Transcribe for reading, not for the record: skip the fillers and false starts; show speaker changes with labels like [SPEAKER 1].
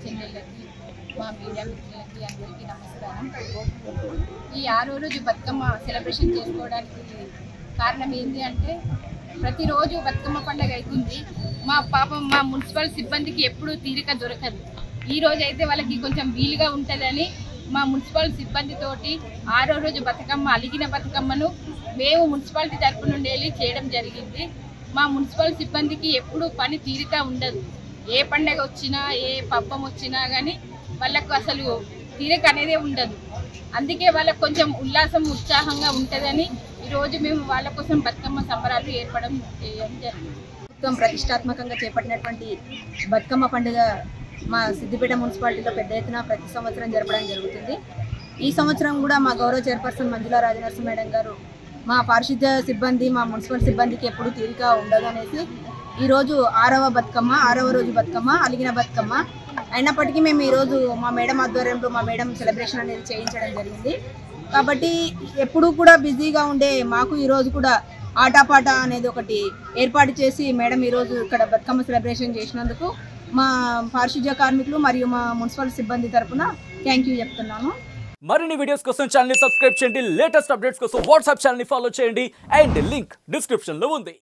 [SPEAKER 1] చెల్లెళ్ళకి మా మీడియా మిత్రులకి అందరికీ నమస్కారం. ఈ 6వ రోజు బతుకమ్మ సెలబ్రేషన్ చేసుకోవడానికి కారణం ఏంటి అంటే ప్రతిరోజు బతుకమ్మ పండుగ అవుతుంది. మా మున్సిపల్ సిబ్బందికి ఎప్పుడూ తీరిక దొరకదు. ఈ రోజు అయితే వాళ్ళకి కొంచెం వీలుగా ఉంటుందని మా మున్సిపల్ సిబ్బందితోటి 6వ రోజు బతుకమ్మ అలిగిన బతుకమ్మను మేము మున్సిపాలిటీ తరపు నుండి వెళ్ళి చేయడం జరిగింది. మా మున్సిపల్ సిబ్బందికి ఎప్పుడూ పని తీరిక ఉండదు. ఏ పండగ వచ్చినా ఏ పబ్బం వచ్చినా కానీ వాళ్ళకు అసలు తీరిక అనేదే ఉండదు. అందుకే వాళ్ళకు కొంచెం ఉల్లాసం ఉత్సాహంగా ఉంటుందని ఈరోజు మేము వాళ్ళ కోసం బతుకమ్మ సంబరాలు ఏర్పడడం చేయడం జరిగింది.
[SPEAKER 2] ప్రభుత్వం ప్రతిష్టాత్మకంగా చేపట్టినటువంటి బతుకమ్మ పండుగ మా సిద్దిపేట మున్సిపాలిటీలో పెద్ద ఎత్తున ప్రతి సంవత్సరం జరపడం జరుగుతుంది. ఈ సంవత్సరం కూడా మా గౌరవ చైర్పర్సన్ మంజుల రాజనరసింహ మేడం గారు మా పారిశుద్ధ్య సిబ్బంది మా మున్సిపల్ సిబ్బందికి ఎప్పుడు తీరిక ఉండదు అనేసి ఈరోజు 6వ రోజు బతుకమ్మ అలిగిన బతుకమ్మ అయినప్పటికీ మేము ఈరోజు మా మేడం ఆధ్వర్యంలో మా మేడం సెలబ్రేషన్ అనేది చేయించడం జరిగింది. కాబట్టి ఎప్పుడూ కూడా బిజీగా ఉండే మాకు ఈరోజు కూడా ఆటపాట అనేది ఒకటి ఏర్పాటు చేసి మేడం ఈరోజు ఇక్కడ బతుకమ్మ సెలబ్రేషన్ చేసినందుకు మా పారిశుద్ధ్య కార్మికులు మరియు మా మున్సిపల్ సిబ్బంది తరఫున థ్యాంక్ యూ చెప్తున్నాను.
[SPEAKER 3] మరిన్ని వీడియోస్ కోసం ఛానల్ ని సబ్స్క్రైబ్ చేయండి. లేటెస్ట్ అప్డేట్స్ కోసం వాట్సాప్ ఛానల్ ని ఫాలో చేయండి. అండ్ లింక్ డిస్క్రిప్షన్ లో ఉంది.